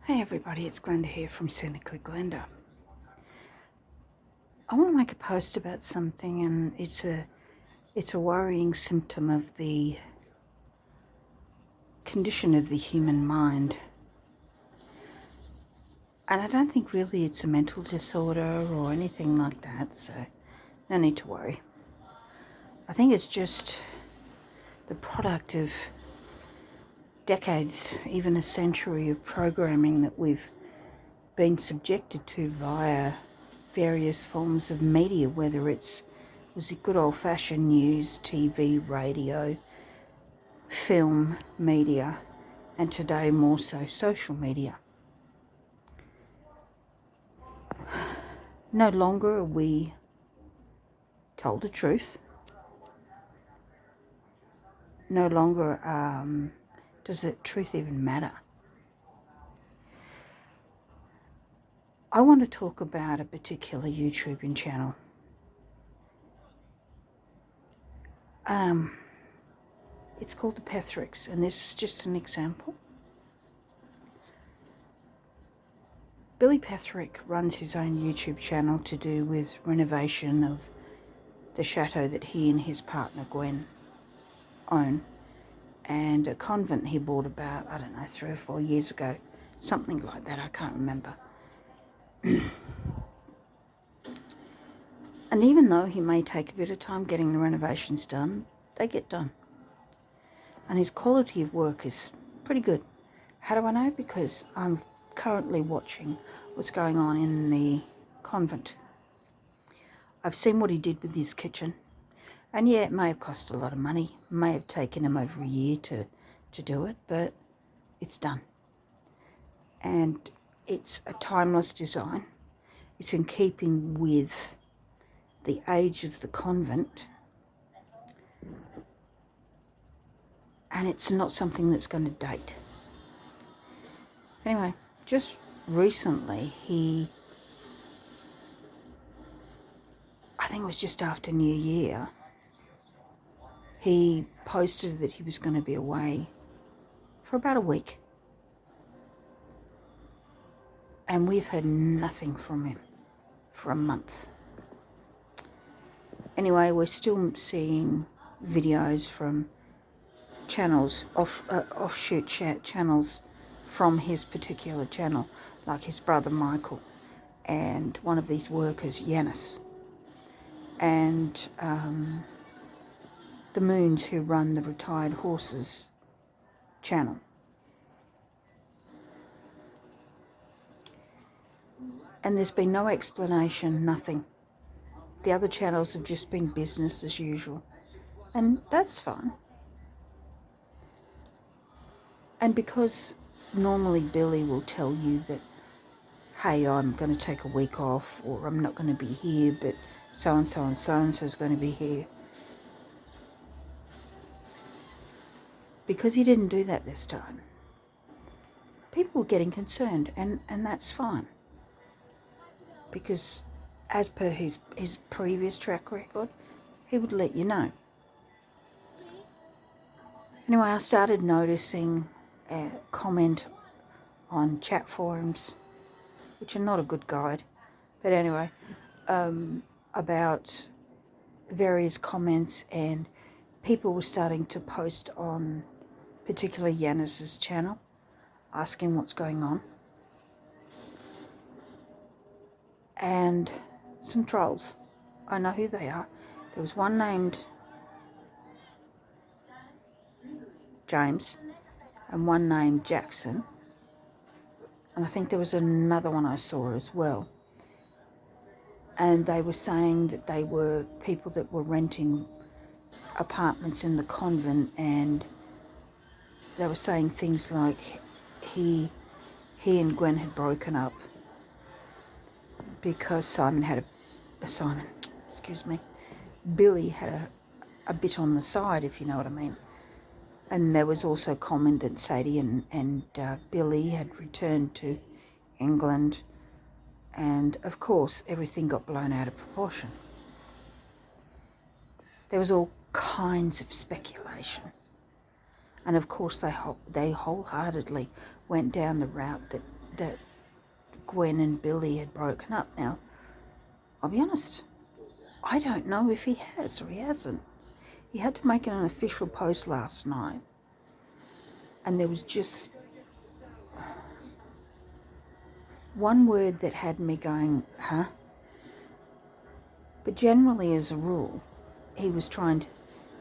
Hey everybody, it's Glenda here from Cynically Glenda. I want to make a post about something, and it's a worrying symptom of the condition of the human mind. And I don't think really it's a mental disorder or anything like that, so no need to worry. I think it's just the product of decades, even a century of programming that we've been subjected to via various forms of media, whether it was good old-fashioned news, TV, radio, film, media, and today more so social media. No longer are we told the truth. No longer does the truth even matter. I want to talk about a particular YouTube channel. It's called the Pethricks, and this is just an example. Billy Petherick runs his own YouTube channel to do with renovation of the chateau that he and his partner Gwen own, and a convent he bought about, 3 or 4 years ago, something like that, I can't remember. And even though he may take a bit of time getting the renovations done, they get done. And his quality of work is pretty good. How do I know? Because I'm currently watching what's going on in the convent. I've seen what he did with his kitchen. And yeah, it may have cost a lot of money. May have taken him over a year to do it, but it's done. And it's a timeless design. It's in keeping with the age of the convent. And it's not something that's going to date. Anyway, just recently I think it was just after New Year, he posted that he was going to be away for about a week. And we've heard nothing from him for a month. Anyway, we're still seeing videos from channels, offshoot channels from his particular channel, like his brother Michael and one of these workers, Yanis, and the Moons, who run the Retired Horses channel. And there's been no explanation, nothing. The other channels have just been business as usual. And that's fine. And because normally Billy will tell you that, hey, I'm going to take a week off, or I'm not going to be here, but so-and-so and so-and-so is going to be here. Because he didn't do that this time, people were getting concerned, and that's fine. Because as per his previous track record, he would let you know. Anyway, I started noticing a comment on chat forums, which are not a good guide, but anyway, about various comments, and people were starting to post on particularly Yanis's channel, asking what's going on. And some trolls. I know who they are. There was one named James and one named Jackson. And I think there was another one I saw as well. And they were saying that they were people that were renting apartments in the convent, and they were saying things like he and Gwen had broken up because Billy had a bit on the side, if you know what I mean. And there was also comment that Sadie and Billy had returned to England, and of course everything got blown out of proportion. There was all kinds of speculation, and of course they wholeheartedly went down the route that Gwen and Billy had broken up. Now, I'll be honest, I don't know if he has or he hasn't. He had to make an official post last night, and there was just one word that had me going, huh? But generally, as a rule, he was trying to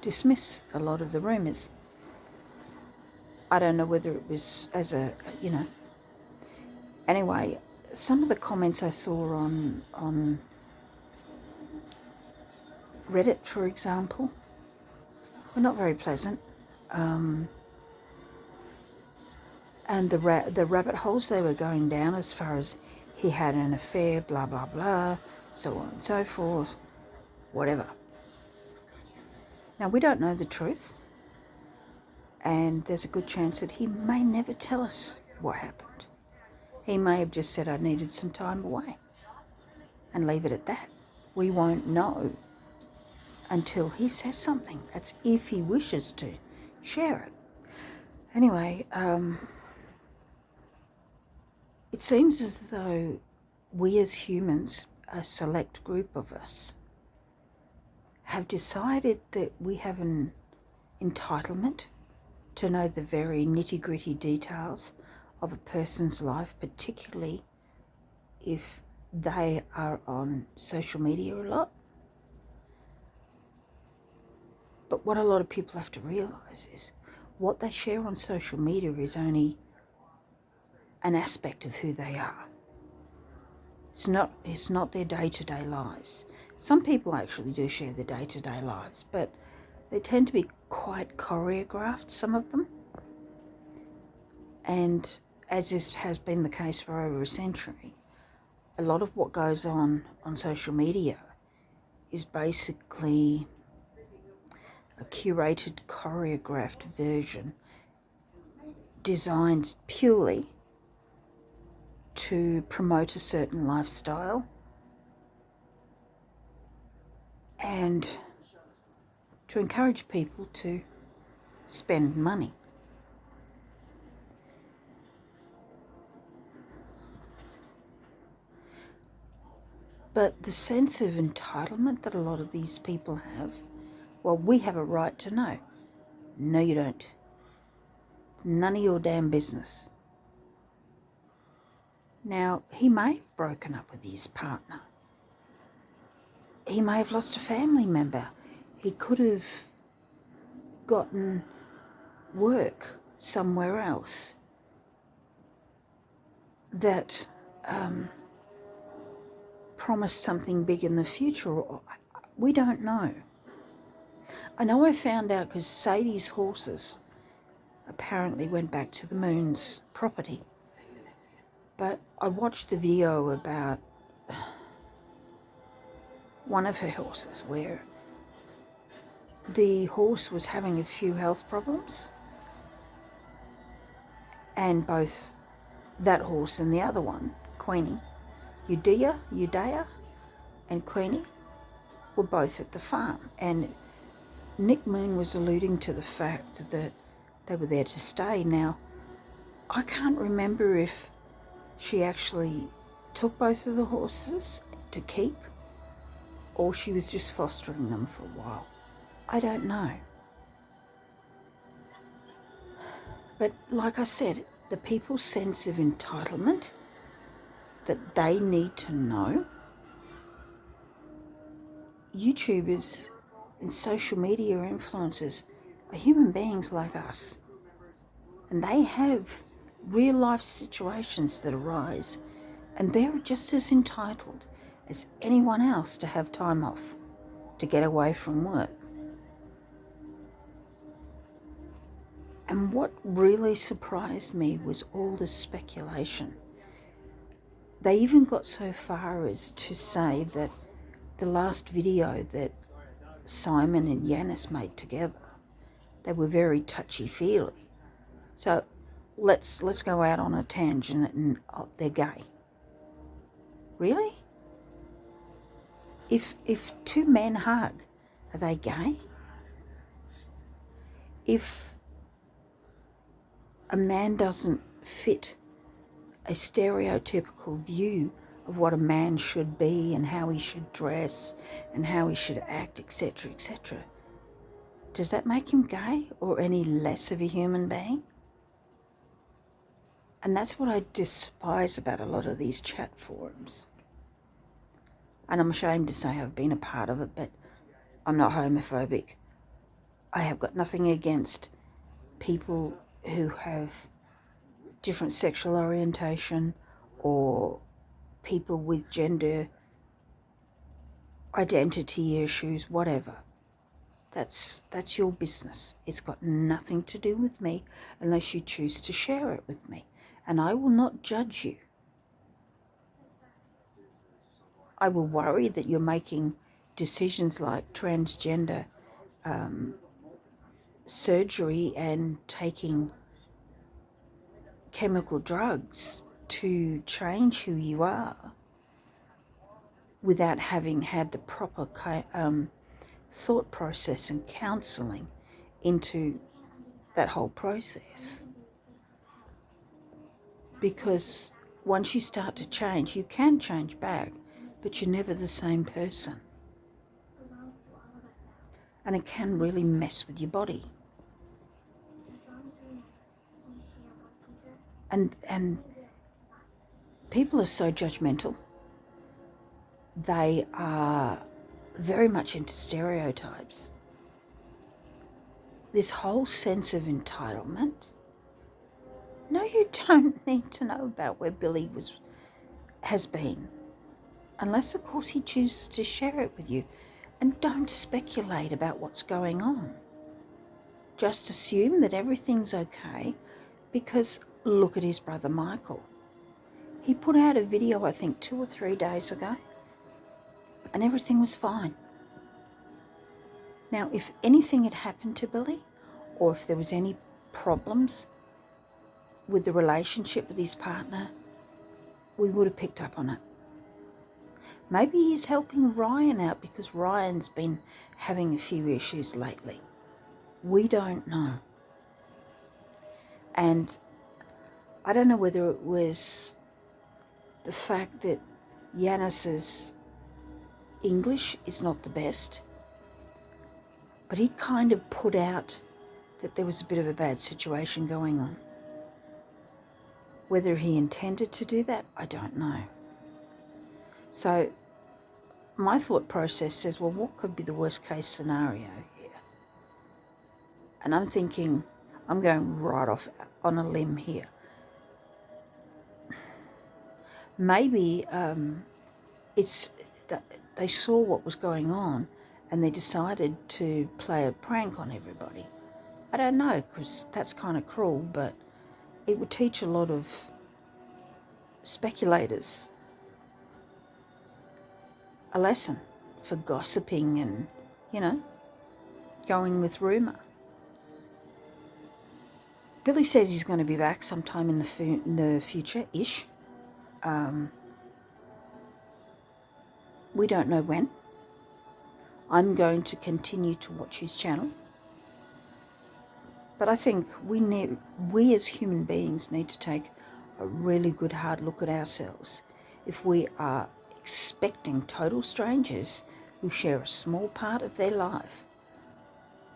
dismiss a lot of the rumours. I don't know whether it was as a, Anyway, some of the comments I saw on Reddit, for example, were not very pleasant. And the rabbit holes they were going down as far as he had an affair, blah, blah, blah, so on and so forth, whatever. Now, we don't know the truth, and there's a good chance that he may never tell us what happened. He may have just said, I needed some time away, and leave it at that. We won't know until he says something. That's if he wishes to share it. Anyway, it seems as though we as humans, a select group of us, have decided that we have an entitlement to know the very nitty-gritty details of a person's life, particularly if they are on social media a lot. But what a lot of people have to realise is what they share on social media is only an aspect of who they are. It's not their day-to-day lives. Some people actually do share their day-to-day lives, but they tend to be quite choreographed, some of them. And as this has been the case for over a century, a lot of what goes on social media is basically a curated, choreographed version designed purely to promote a certain lifestyle and to encourage people to spend money. But the sense of entitlement that a lot of these people have, well, we have a right to know. No, you don't. None of your damn business. Now, he may have broken up with his partner. He may have lost a family member. He could have gotten work somewhere else that promised something big in the future. We don't know. I know I found out because Sadie's horses apparently went back to the Moon's property. But I watched the video about one of her horses where the horse was having a few health problems, and both that horse and the other one, Queenie, Udea and Queenie were both at the farm, and Nick Moon was alluding to the fact that they were there to stay. Now, I can't remember if she actually took both of the horses to keep, or she was just fostering them for a while. I don't know. But like I said, the people's sense of entitlement that they need to know, YouTubers and social media influencers are human beings like us. And they have real life situations that arise, and they're just as entitled as anyone else to have time off, to get away from work. And what really surprised me was all the speculation. They even got so far as to say that the last video that Simon and Yanis made together, they were very touchy-feely. So let's go out on a tangent and they're gay. Really? If two men hug, are they gay? If a man doesn't fit a stereotypical view of what a man should be and how he should dress and how he should act, etc., etc. Does that make him gay or any less of a human being? And that's what I despise about a lot of these chat forums. And I'm ashamed to say I've been a part of it, but I'm not homophobic. I have got nothing against people who have different sexual orientation or people with gender identity issues, whatever. That's your business. It's got nothing to do with me unless you choose to share it with me. And I will not judge you. I will worry that you're making decisions like transgender surgery and taking chemical drugs to change who you are without having had the proper thought process and counselling into that whole process. Because once you start to change, you can change back, but you're never the same person. And it can really mess with your body. And people are so judgmental. They are very much into stereotypes. This whole sense of entitlement. No, you don't need to know about where Billy has been. Unless, of course, he chooses to share it with you. And don't speculate about what's going on. Just assume that everything's okay because look at his brother Michael. He put out a video, I think, 2 or 3 days ago, and everything was fine. Now, if anything had happened to Billy, or if there was any problems with the relationship with his partner, we would have picked up on it. Maybe he's helping Ryan out because Ryan's been having a few issues lately. We don't know. And I don't know whether it was the fact that Yanis's English is not the best, but he kind of put out that there was a bit of a bad situation going on. Whether he intended to do that, I don't know. So my thought process says, well, what could be the worst case scenario here? And I'm thinking, I'm going right off on a limb here. Maybe it's that they saw what was going on and they decided to play a prank on everybody. I don't know, because that's kind of cruel, but it would teach a lot of speculators a lesson for gossiping and, going with rumour. Billy says he's going to be back sometime in the future-ish. We don't know when. I'm going to continue to watch his channel. But I think we as human beings need to take a really good hard look at ourselves. If we are expecting total strangers who share a small part of their life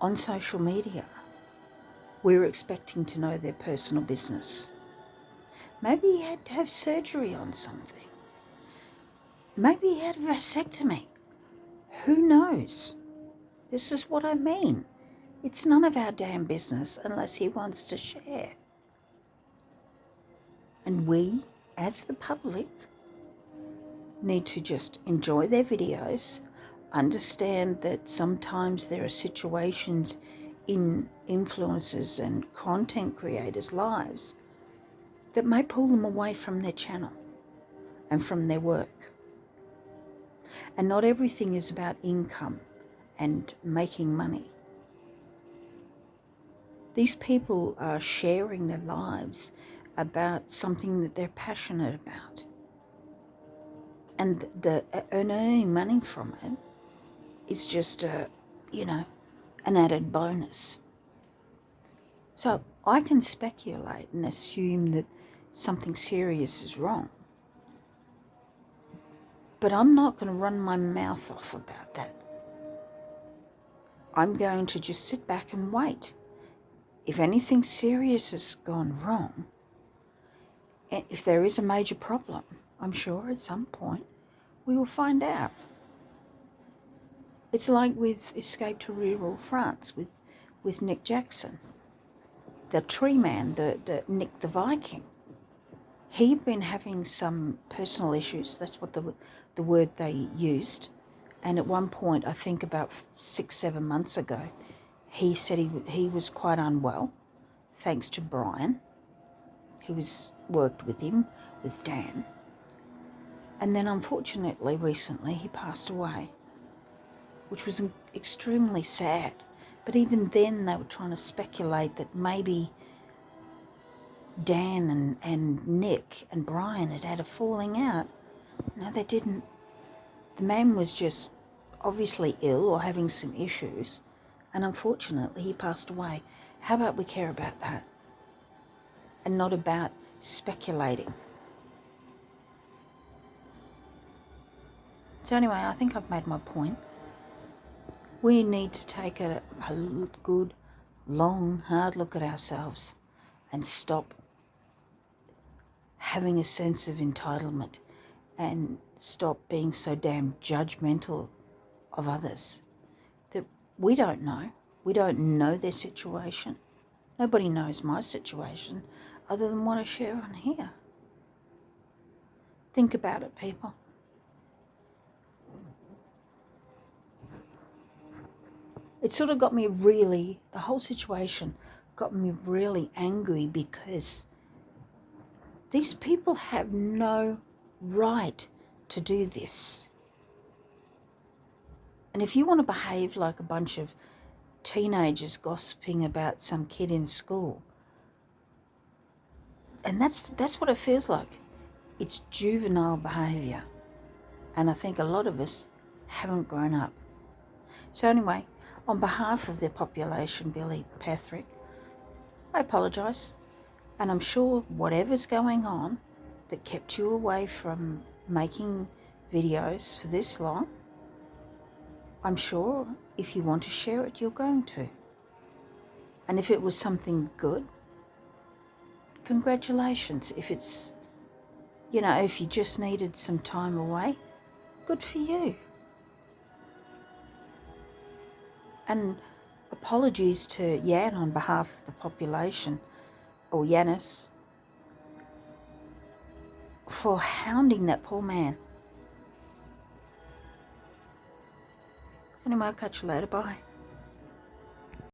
on social media, we're expecting to know their personal business. Maybe he had to have surgery on something. Maybe he had a vasectomy. Who knows? This is what I mean. It's none of our damn business unless he wants to share. And we, as the public, need to just enjoy their videos, understand that sometimes there are situations in influencers and content creators' lives that may pull them away from their channel and from their work. And not everything is about income and making money. These people are sharing their lives about something that they're passionate about. And earning money from it is just an added bonus. So I can speculate and assume that something serious is wrong. But I'm not going to run my mouth off about that. I'm going to just sit back and wait. If anything serious has gone wrong, and if there is a major problem, I'm sure at some point we will find out. It's like with Escape to Rural France with Nick Jackson, the tree man, the Nick the Viking. He'd been having some personal issues. That's what the word they used. And at one point, I think about 6-7 months ago, he said he was quite unwell, thanks to Brian, who worked with him, with Dan. And then unfortunately, recently, he passed away, which was extremely sad. But even then, they were trying to speculate that maybe Dan and Nick and Brian had a falling out. No, they didn't. The man was just obviously ill or having some issues, and unfortunately he passed away. How about we care about that and not about speculating? So anyway, I think I've made my point. We need to take a good, long, hard look at ourselves and stop having a sense of entitlement and stop being so damn judgmental of others that we don't know. We don't know their situation. Nobody knows my situation other than what I share on here. Think about it, people. It sort of got me the whole situation got me really angry because these people have no right to do this. And if you want to behave like a bunch of teenagers gossiping about some kid in school, and that's what it feels like. It's juvenile behaviour. And I think a lot of us haven't grown up. So anyway, on behalf of the population, Billy Patrick, I apologise. And I'm sure whatever's going on that kept you away from making videos for this long, I'm sure if you want to share it, you're going to. And if it was something good, congratulations. If it's, if you just needed some time away, good for you. And apologies to Yan on behalf of the population, or Yanis, for hounding that poor man. Anyway, I'll catch you later. Bye.